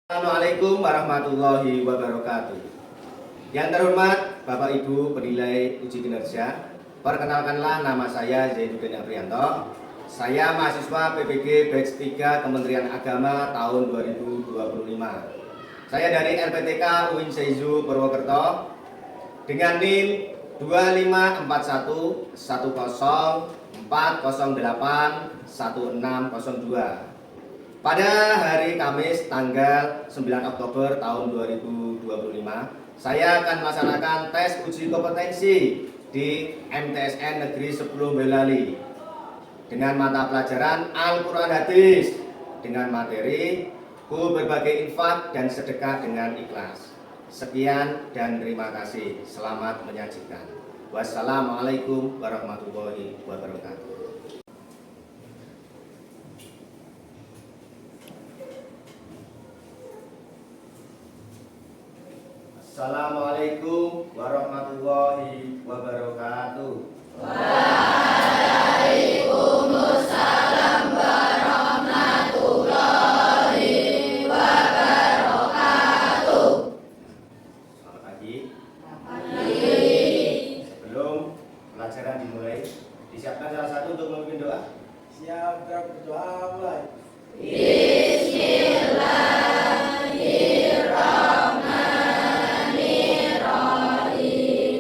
Assalamualaikum warahmatullahi wabarakatuh. Yang terhormat Bapak Ibu penilai uji kinerja, perkenalkanlah nama saya Zainuddin Aprianto. Saya mahasiswa PPG Batch 3 Kementerian Agama tahun 2025. Saya dari LPTK UIN Seizu Purwokerto dengan NIM 254081602. Pada hari Kamis tanggal 9 Oktober tahun 2025, saya akan melaksanakan tes uji kompetensi di MTSN Negeri 10 Boyolali dengan mata pelajaran Al-Quran Hadis dengan materi Ku berbagi infak dan sedekah dengan ikhlas. Sekian dan terima kasih. Selamat menyaksikan. Wassalamualaikum warahmatullahi wabarakatuh. Assalamualaikum warahmatullahi wabarakatuh. Waalaikumsalam warahmatullahi wabarakatuh. Selamat pagi. Pagi. Sebelum pelajaran dimulai, disiapkan salah satu untuk memimpin doa. Siap, berdoa mulai. Bismillahirrahmanirrahim.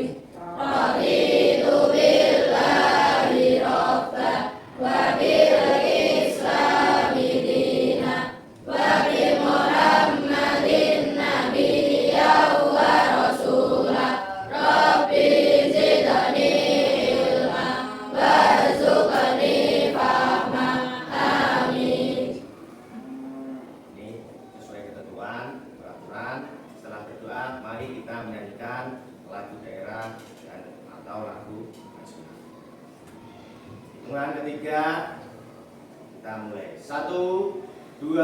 Raditu billahi robba wa bil islami dina wa bi Muhammadin nabiyya wa rasulah. Rabbi zidni ilma warzuqni fahma. Amin. Ini sesuai ketentuan peraturan. Setelah berdoa, mari kita menyanyikan lagu daerah dan atau lagu nasional. Hitungan ketiga, kita mulai. 1, 2,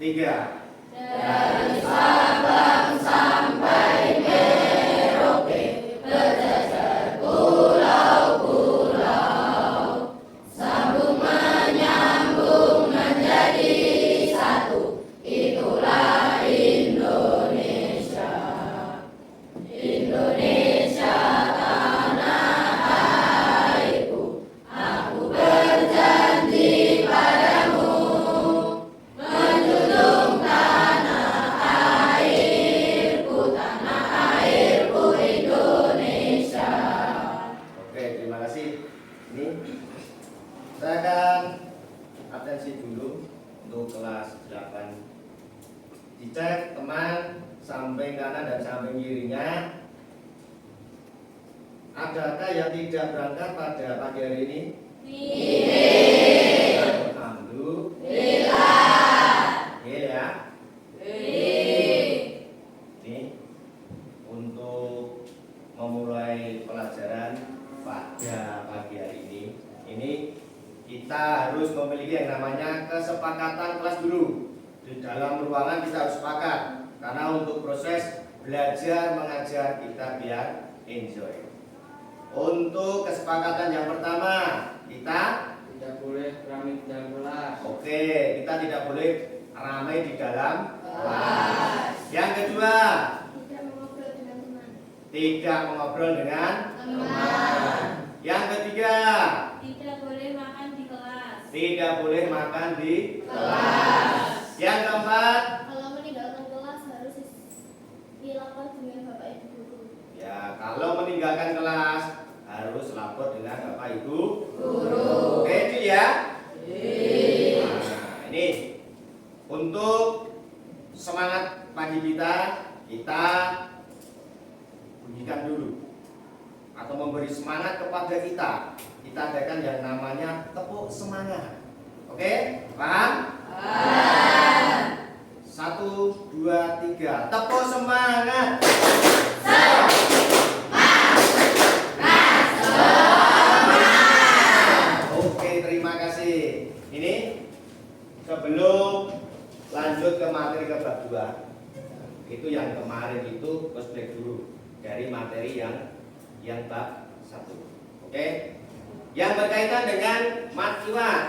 3. Dari Sabang sampai Merauke, berjejer pulau-pulau, sambung menyambung menjadi satu. Itulah Indonesia. Indonesia tanah airku. Aku berjanji padamu menjunjung tanah airku Indonesia. Oke, terima kasih. Ini saya akan atensi dulu untuk kelas 8. Dicek teman samping kanan dan samping kirinya. Adakah yang tidak berangkat pada pagi hari ini? Alhamdulillah. Oke ya. Ini untuk memulai pelajaran pada pagi hari ini kita harus memiliki yang namanya kesepakatan kelas dulu. Di dalam ruangan kita harus sepakat karena untuk proses belajar mengajar kita biar enjoy. Untuk kesepakatan yang pertama, kita Tidak boleh ramai di dalam kelas. oke, kita tidak boleh ramai di dalam kelas. Yang kedua, Tidak mengobrol dengan teman. tidak mengobrol dengan Teman. Yang ketiga, Tidak boleh makan di kelas. tidak boleh makan di Kelas. Yang keempat, Kalau meninggalkan kelas harus dilapor dengan Bapak Ibu guru. ya kalau meninggalkan kelas harus lapor dengan Bapak Ibu Guru. Oke, itu ya. Nah, ini untuk semangat pagi kita bunyikan dulu atau memberi semangat kepada kita. Kita adakan yang namanya tepuk semangat. Oke, paham? Paham. 1, 2, 3. Tepuk semangat. Oke, terima kasih. Ini sebelum lanjut ke materi ke bab 2, itu yang kemarin itu flashback dulu dari materi yang bab 1. Oke? Yang berkaitan dengan mat iwat,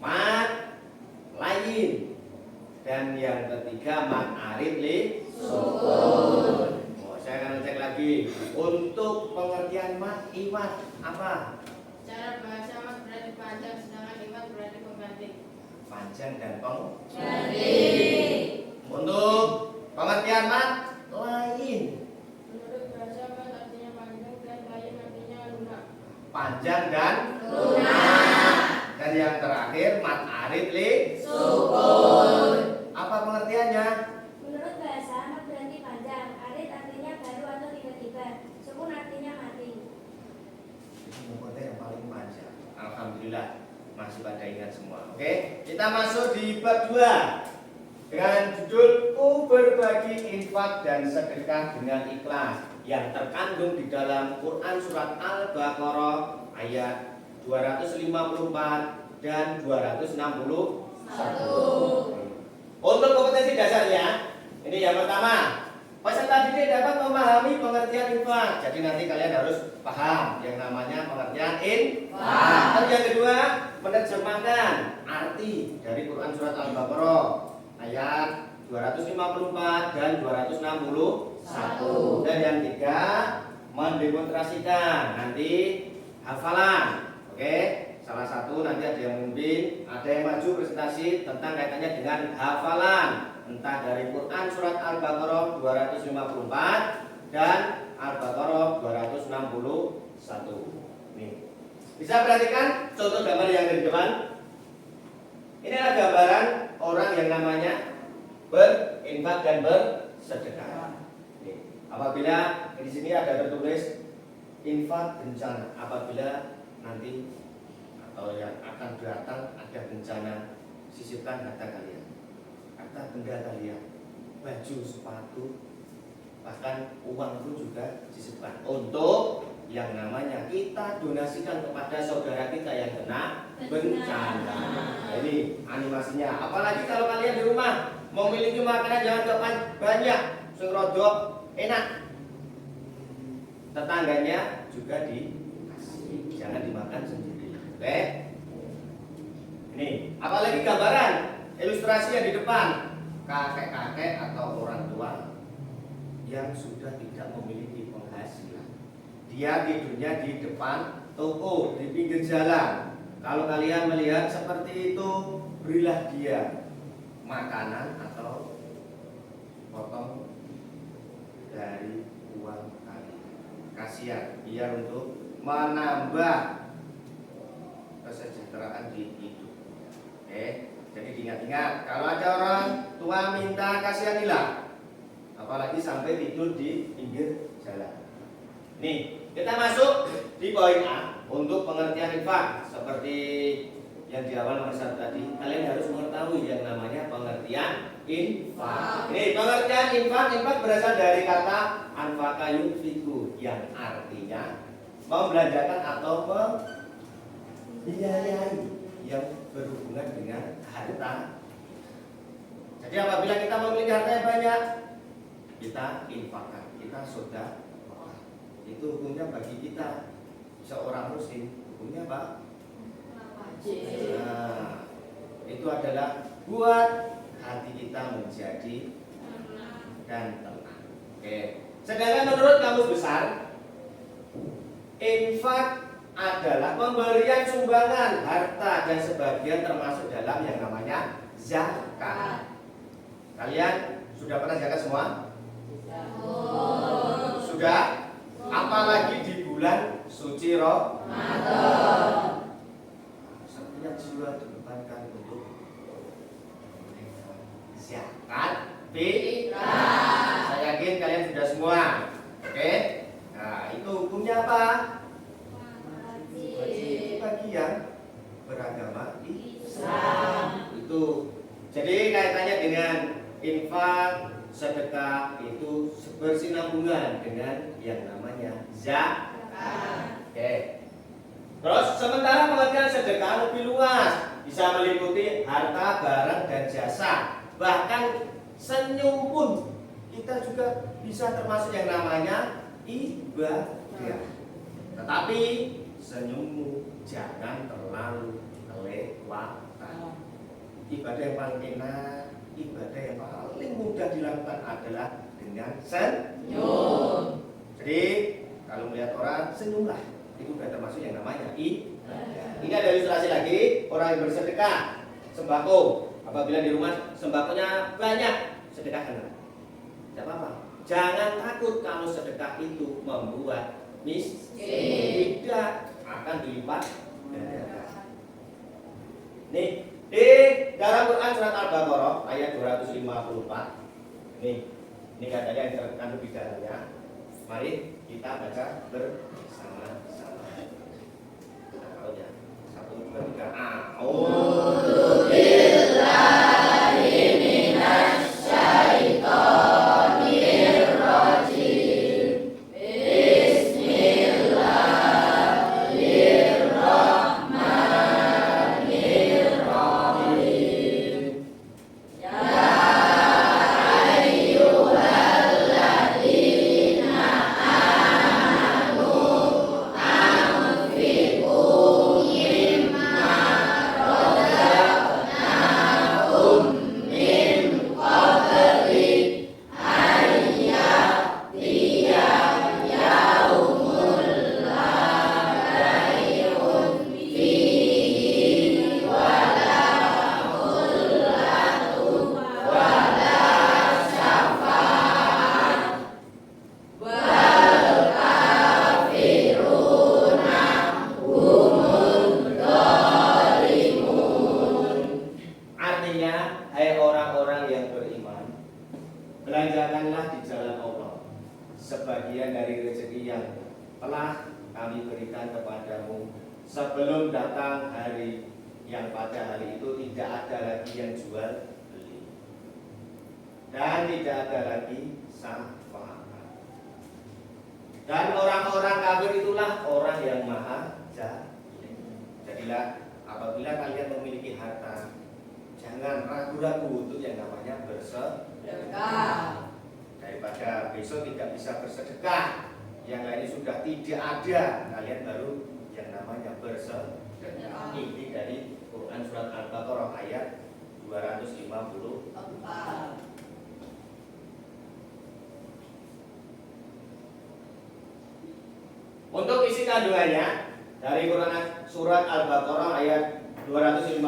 mat lain Dan yang ketiga mat arid li sukun. Saya akan cek lagi. Untuk pengertian mat iwat apa? Cara bahasa mat berarti panjang, sedangkan iwat berarti pengganti. Panjang dan pengganti. Ganti. Untuk pengertian mat lain. Menurut bahasa mat artinya panjang dan lain artinya lunak. Panjang dan Lunak. Dan yang terakhir mat arid li Sukun. apa pengertiannya? Menurut bahasa mat berarti panjang, arid artinya baru atau tiba-tiba, sukun artinya mati. Ini membuatnya yang paling panjang. Alhamdulillah masih pada ingat semua. Oke, kita masuk di bab 2 dengan judul berbagi infak dan sedekah dengan ikhlas yang terkandung di dalam Quran surat Al-Baqarah ayat 254 dan 261. Untuk kompetensi dasarnya, ini yang pertama, peserta didik dapat memahami pengertian infak. Jadi nanti kalian harus paham yang namanya pengertian infak. Dan yang kedua, menerjemahkan arti dari Quran surat Al-Baqarah ayat 254 dan 261. Dan yang ketiga, mendemonstrasikan nanti hafalan. Oke, salah satu nanti ada yang memimpin, ada yang maju presentasi tentang kaitannya dengan hafalan, entah dari Quran surat Al-Baqarah 254 dan Al-Baqarah 261. Nih, bisa perhatikan contoh gambar yang ada di depan. Ini adalah gambaran orang yang namanya berinfak dan bersedekah. Nih, apabila di sini ada tertulis infak bencana, apabila nanti atau yang akan datang ada bencana, sisipkan harta kalian, harta benda kalian, baju, sepatu, bahkan uang pun juga disisipkan untuk yang namanya kita donasikan kepada saudara kita yang kena bencana. Nah, ini animasinya. Apalagi kalau kalian di rumah memiliki makanan jangan banyak, sing rodok enak, tetangganya juga dikasih, jangan dimakan sendiri. Oke? Ini apalagi gambaran ilustrasi yang di depan, kakek-kakek atau orang tua yang sudah tidak memiliki penghasilan. Dia tidurnya di depan toko, di pinggir jalan. Kalau kalian melihat seperti itu, berilah dia makanan atau potong dari uang kalian. Kasihan, biar untuk menambah kesejahteraan di hidup. Oke, jadi diingat-ingat, kalau ada orang tua minta, kasihanilah. Apalagi sampai tidur di pinggir jalan. Nih, kita masuk di poin A untuk pengertian infak. Seperti yang di awal nomor 1 tadi, kalian harus mengetahui yang namanya pengertian infak. Ini pengertian infak berasal dari kata anfaqa yunfiku yang artinya membelanjakan atau membiayai yang berhubungan dengan harta. Jadi apabila kita memiliki harta yang banyak, kita infakkan, kita sedekah. Itu hukumnya bagi kita seorang muslim, hukumnya apa? Nah, itu adalah buat hati kita menjadi dan tenang. Oke. Sedangkan menurut kamus besar, infak adalah pemberian sumbangan harta dan sebagian termasuk dalam yang namanya zakat. Kalian sudah pernah zakat semua? Sudah? Apalagi di bulan suci Ramadan. Setiap jiwa dibebankan untuk zakat fitrah. Saya yakin kalian sudah semua. Oke? Nah, itu hukumnya apa? Wajib bagi yang beragama Islam. Itu. Jadi kaitannya dengan infak, sedekah itu bersinambungan dengan yang namanya zakat. Oke. Terus sementara pengertian sedekah lebih luas, bisa meliputi harta, barang, dan jasa. Bahkan senyum pun kita juga bisa termasuk yang namanya ibadah. Tetapi senyummu jangan terlalu kelewatan. Ibadah yang paling enak ibadah yang paling mudah dilakukan adalah dengan senyum. Jadi kalau melihat orang senyumlah, itu sudah termasuk yang namanya ibadah. Ini ada ilustrasi lagi, orang yang bersedekah sembako. Apabila di rumah sembakonya banyak, sedekahkanlah. Tidak apa-apa. Jangan takut kalau sedekah itu membuat miskin. Tidak akan dilipat gandakan. Nih, di dalam Quran surat Al-Baqarah ayat 254. Ini katanya yang terkandung di dalamnya. Mari kita baca bersama-sama. Kalau ya, 1, 2, 3. A'udzubillahi minasyaitonir rajim. Bismillahirrahmanirrahim. Ya ayyuhalladzina amanu anfiqu mimma razaqnakum min qabli an ya'tiya yaumun la bai'un fihi wala khullatun wala syafa'ah wal kafiruna humul zalimun. Artinya, hai orang-orang yang beriman, belanjakanlah di jalan Allah sebagian dari rezeki yang telah kami berikan kepadamu sebelum datang hari yang pada hari itu tidak ada lagi yang jual beli dan tidak ada lagi syafaat. Dan orang-orang kafir itulah orang yang maha jahil. Jadilah apabila kalian memiliki harta, jangan ragu-ragu untuk yang namanya bersedekah. Daripada besok tidak bisa bersedekah, yang lainnya sudah tidak ada, kalian baru yang namanya bersedekah. Ini dari Quran surat Al-Baqarah ayat 254. Untuk isi kandungannya dari Quran surat Al-Baqarah ayat 254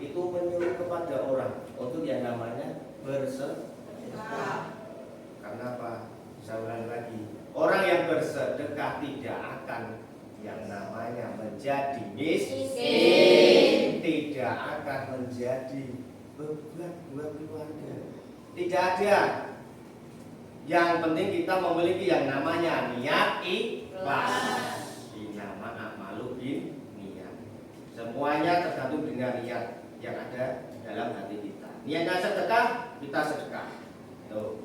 itu menyuruh kepada orang untuk yang namanya bersedekah. Karena apa? Saya ulang lagi, orang yang bersedekah tidak akan yang namanya menjadi miskin, tidak akan menjadi beban buat keluarga. Tidak ada. Yang penting kita memiliki yang namanya niat ikhlas. Innama a'malu binniyat. Semuanya tergantung dengan niat yang ada dalam hati kita. Niatnya sedekah, kita sedekah. Tuh.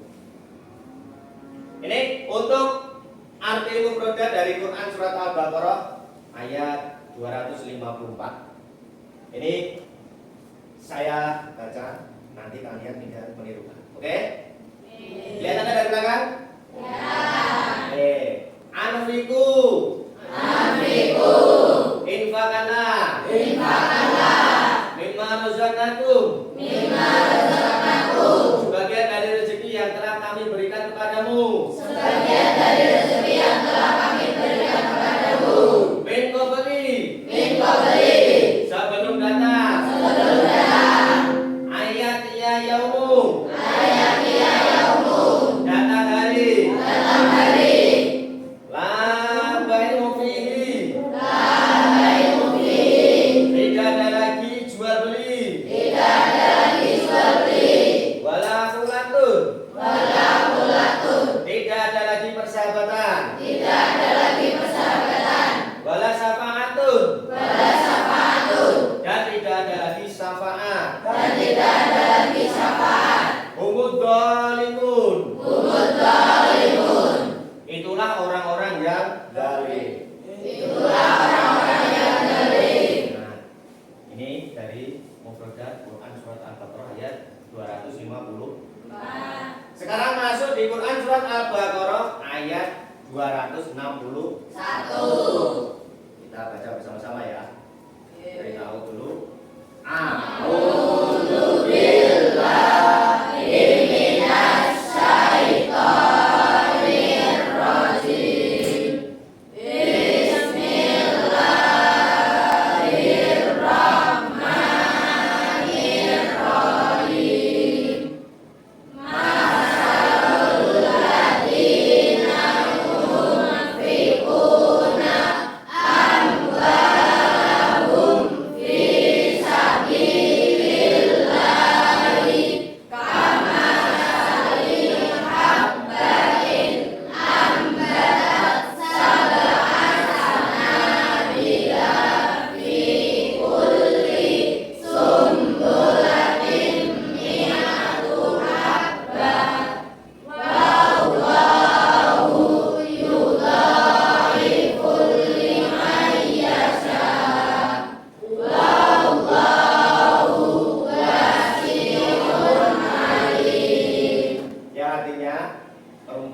Ini untuk arti mufradat dari Quran surat Al-Baqarah ayat 254. Ini saya baca, nanti kalian tinggal menirukan. Oke? Lihat ada dari belakang? Ya. Anfiku. Infakana. Mimma razaqnakum. Sebagian dari rezeki yang telah kami berikan kepadamu. Min qabli. Sebelum datang. Ayatnya yaumu. Datang hari. La bai'u fihi. Tidak ada lagi jual beli. Wala khulatun. Tidak ada lagi persahabatan. Wala syafa'atun. Dan tidak ada lagi syafaat. Humud zalimun. Itulah orang-orang yang zalim. Nah, ini dari mufradat Quran surat Al-Baqarah ayat 250. Sekarang masuk di Quran surat Al-Baqarah ayat 261. Kita baca bersama-sama ya. Dari tahu dulu. A'udzu billahi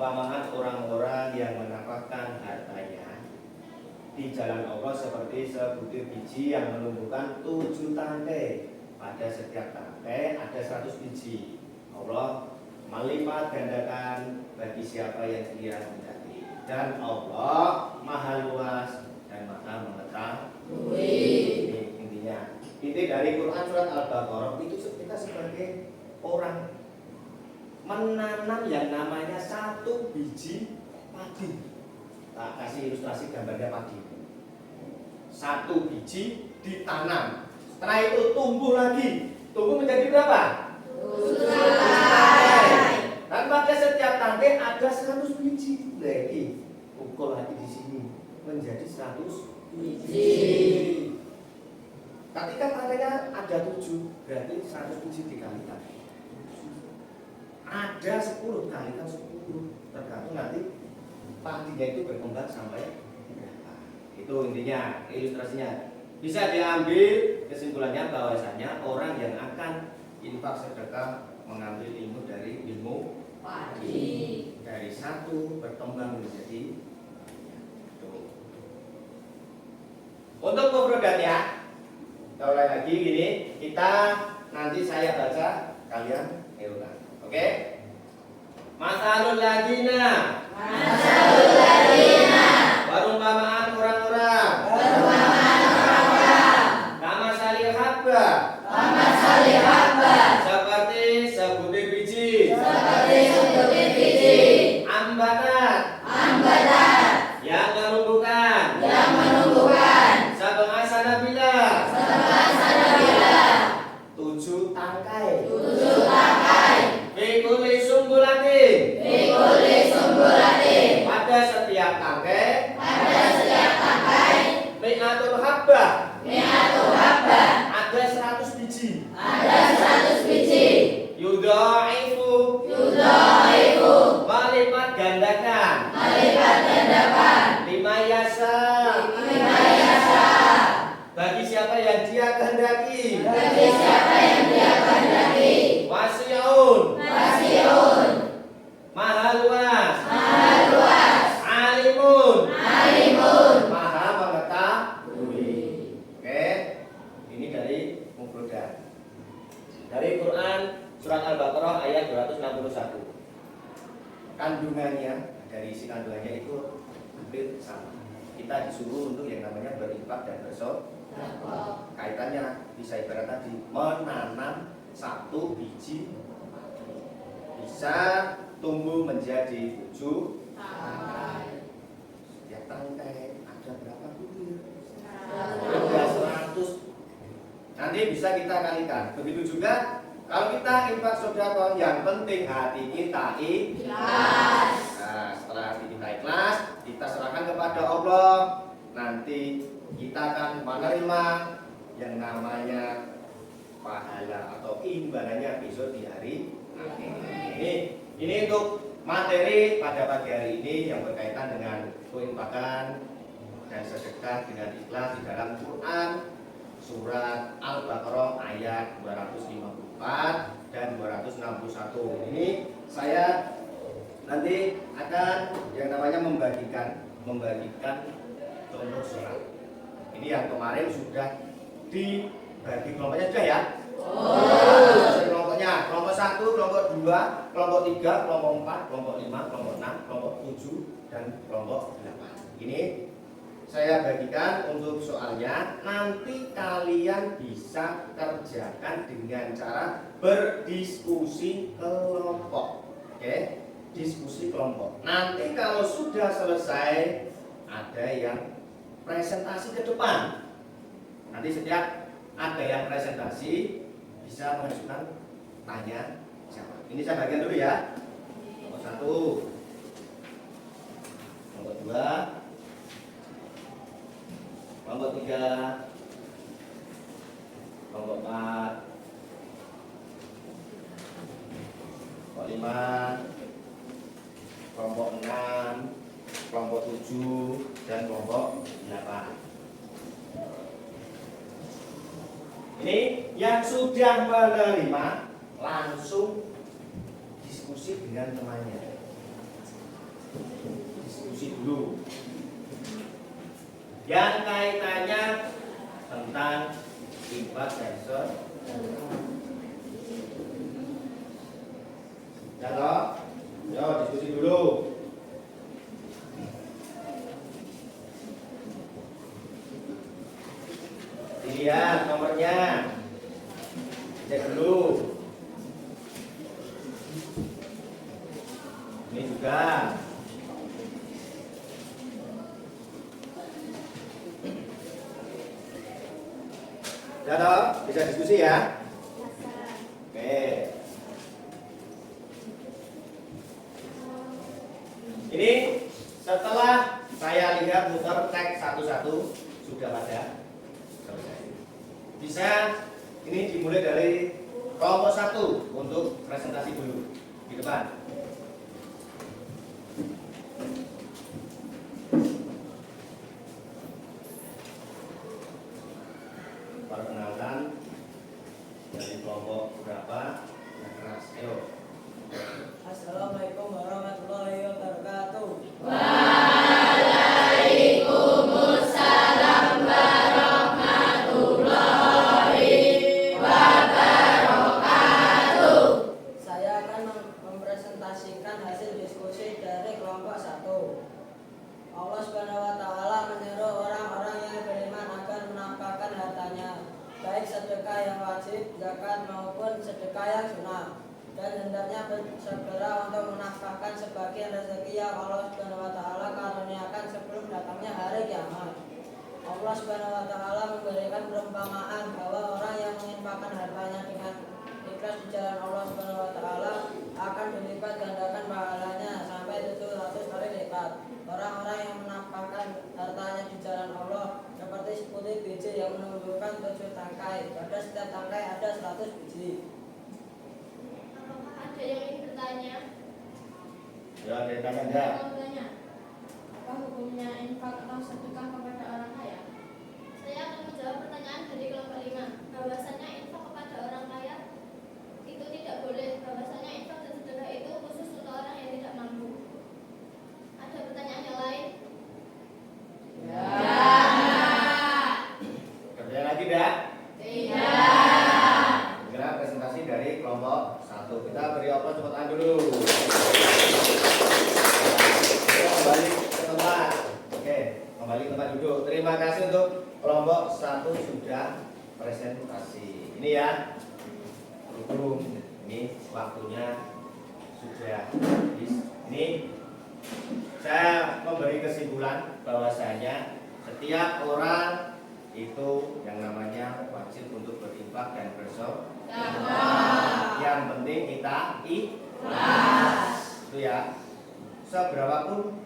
Perumpamaan orang-orang yang menafkahkan hartanya di jalan Allah seperti sebutir biji yang menumbuhkan 7 tangkai. Pada setiap tangkai ada 100 biji. Allah melipat gandakan bagi siapa yang dia kehendaki. Dan Allah maha luas dan maha mengetahui. Ini intinya. Inti dari Quran surat Al-Baqarah itu kita sebagai orang menanam yang namanya 1 biji padi. Tak kasih ilustrasi gambarnya padi. 1 biji ditanam. Setelah itu tumbuh lagi. Tumbuh menjadi berapa? 7 tangkai. Dan pada setiap tangkai ada 100 biji. Lagi pukul lagi di sini menjadi 100 biji. Ketika tangkainya ada 7, berarti 100 biji dikalikan. Ada 10 kalikan 10, tergantung nanti padinya itu berkembang sampai berapa. Itu intinya, ilustrasinya. Bisa diambil kesimpulannya bahwasanya orang yang akan infak sedekah mengambil ilmu dari ilmu padi. Dari 1 berkembang menjadi 2. Untuk mufradatnya, kita ulang lagi gini, kita nanti saya baca, kalian nirukan. Oke? Masalul ladina. Perumpamaan orang-orang. Kama salil habba. Seperti sebutir biji. Ambatan. Yang menumbuhkan. Sab'a sanabila. 7 tangkai. Fikuli sumbulatin. Pada setiap tangkai. Mi'atul habbah. Ada 100 biji. Yudha'ifu. Melipat gandakan. 5 yasa. Bagi siapa yang dia kehendaki. Wasi'un. Maha luas. Alimun. Maha mengetahui. Oke. Ini dari mufradat. Dari Quran surat Al-Baqarah ayat 261. Kandungannya, dari isi kandungannya itu hampir sama. Kita disuruh untuk yang namanya berinfak dan bersedekah. Kaitannya bisa ibarat tadi menanam 1 biji bisa tumbuh menjadi 7 tangkai. Setiap tangkai ada berapa butir? Ada 100. Nanti bisa kita kalikan. Begitu juga kalau kita infak sedekah, yang penting hati kita ikhlas. Nah, setelah hati kita ikhlas, kita serahkan kepada Allah. Nanti kita akan menerima yang namanya pahala atau imbalannya besok di hari akhir. Ini untuk materi pada pagi hari ini yang berkaitan dengan keinfakan dan sedekah dengan ikhlas di dalam Quran surat Al-Baqarah ayat 254 dan 261. Ini saya nanti akan yang namanya membagikan contoh surat. Ini yang kemarin sudah dibagi kelompoknya sudah ya. Kelompoknya kelompok 1, kelompok 2, kelompok 3, kelompok 4, kelompok 5, kelompok 6, kelompok 7 dan kelompok 8. Ini saya bagikan untuk soalnya, nanti kalian bisa kerjakan dengan cara berdiskusi kelompok. Oke, diskusi kelompok. Nanti kalau sudah selesai ada yang presentasi ke depan. Nanti setiap ada yang presentasi bisa mengajukan tanya jawab. Ini saya bagian dulu ya. Nomor 1, nomor 2, nomor 3, nomor 4, nomor 5, kelompok 6, kelompok 7 dan kelompok 8. Ini yang sudah menerima langsung diskusi dengan temannya. diskusi dulu yang kaitannya tentang infak dan sedekah. Ya toh? Yo diskusi dulu. Dilihat nomornya. Cek dulu. Ini juga. Ya toh? Bisa diskusi ya? Oke. Ini setelah saya lihat muter teks satu-satu sudah pada selesai. Bisa ini dimulai dari kelompok 1 untuk presentasi dulu di depan. Perkenalkan dari kelompok berapa? Yang keras. Ayo. Assalamualaikum warahmatullahi wabarakatuh. Saya akan mempresentasikan hasil diskusi dari kelompok 1. Allah Subhanahu wa taala menyeru orang-orang yang beriman agar menafkahkan hartanya, baik sedekah yang wajib, zakat maupun sedekah yang sunnah. Dan hendaknya segera untuk menafkahkan sebagian rezeki yang Allah Subhanahu wa taala karuniakan sebelum datangnya hari kiamat. Allah Subhanahu wa taala memberikan perumpamaan bahwa orang yang menginfakkan hartanya dengan ikhlas di jalan Allah Subhanahu wa taala akan dilipat gandakan pahalanya sampai 700 kali lipat. Orang-orang yang menafkahkan hartanya di jalan Allah seperti seputi biji yang menumbuhkan 7 tangkai. Pada setiap tangkai ada 100 biji. Apakah ada yang ingin bertanya? Ya, ada yang tanya enggak? Saya mau bertanya, apa hukumnya infak atau sedekah kepada orang kaya? Saya akan menjawab pertanyaan dari kelompok 5. Bahwasannya infak kepada orang kaya itu tidak boleh. Bahwasannya infak dan sedekah itu khusus untuk orang yang tidak mampu. Ada pertanyaan yang lain? Pertanyaan lagi enggak? Tidak. Segera presentasi dari kelompok 1. Kita beri aplaus tepuk tangan dulu. Oke, kembali ke tempat. Oke, kembali ke tempat duduk. Terima kasih untuk kelompok 1 sudah presentasi. Ini ya, berhubung ini waktunya sudah habis. Ini saya memberi kesimpulan bahwasanya setiap orang itu yang namanya wajib untuk berinfak dan bersedekah. Yang penting kita ikhlas. Itu ya. Seberapapun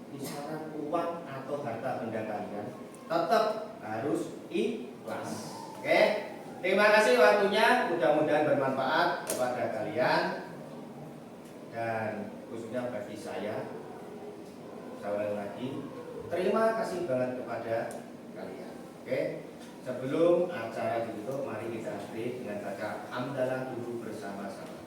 kisaran uang atau harta benda kalian tetap harus ikhlas. Oke. Terima kasih waktunya. Mudah-mudahan bermanfaat kepada kalian dan khususnya bagi saya. Saya ulangi lagi. Terima kasih banget kepada kalian. Oke. Sebelum acara ditutup, mari kita akhiri dengan baca hamdalah dulu bersama-sama.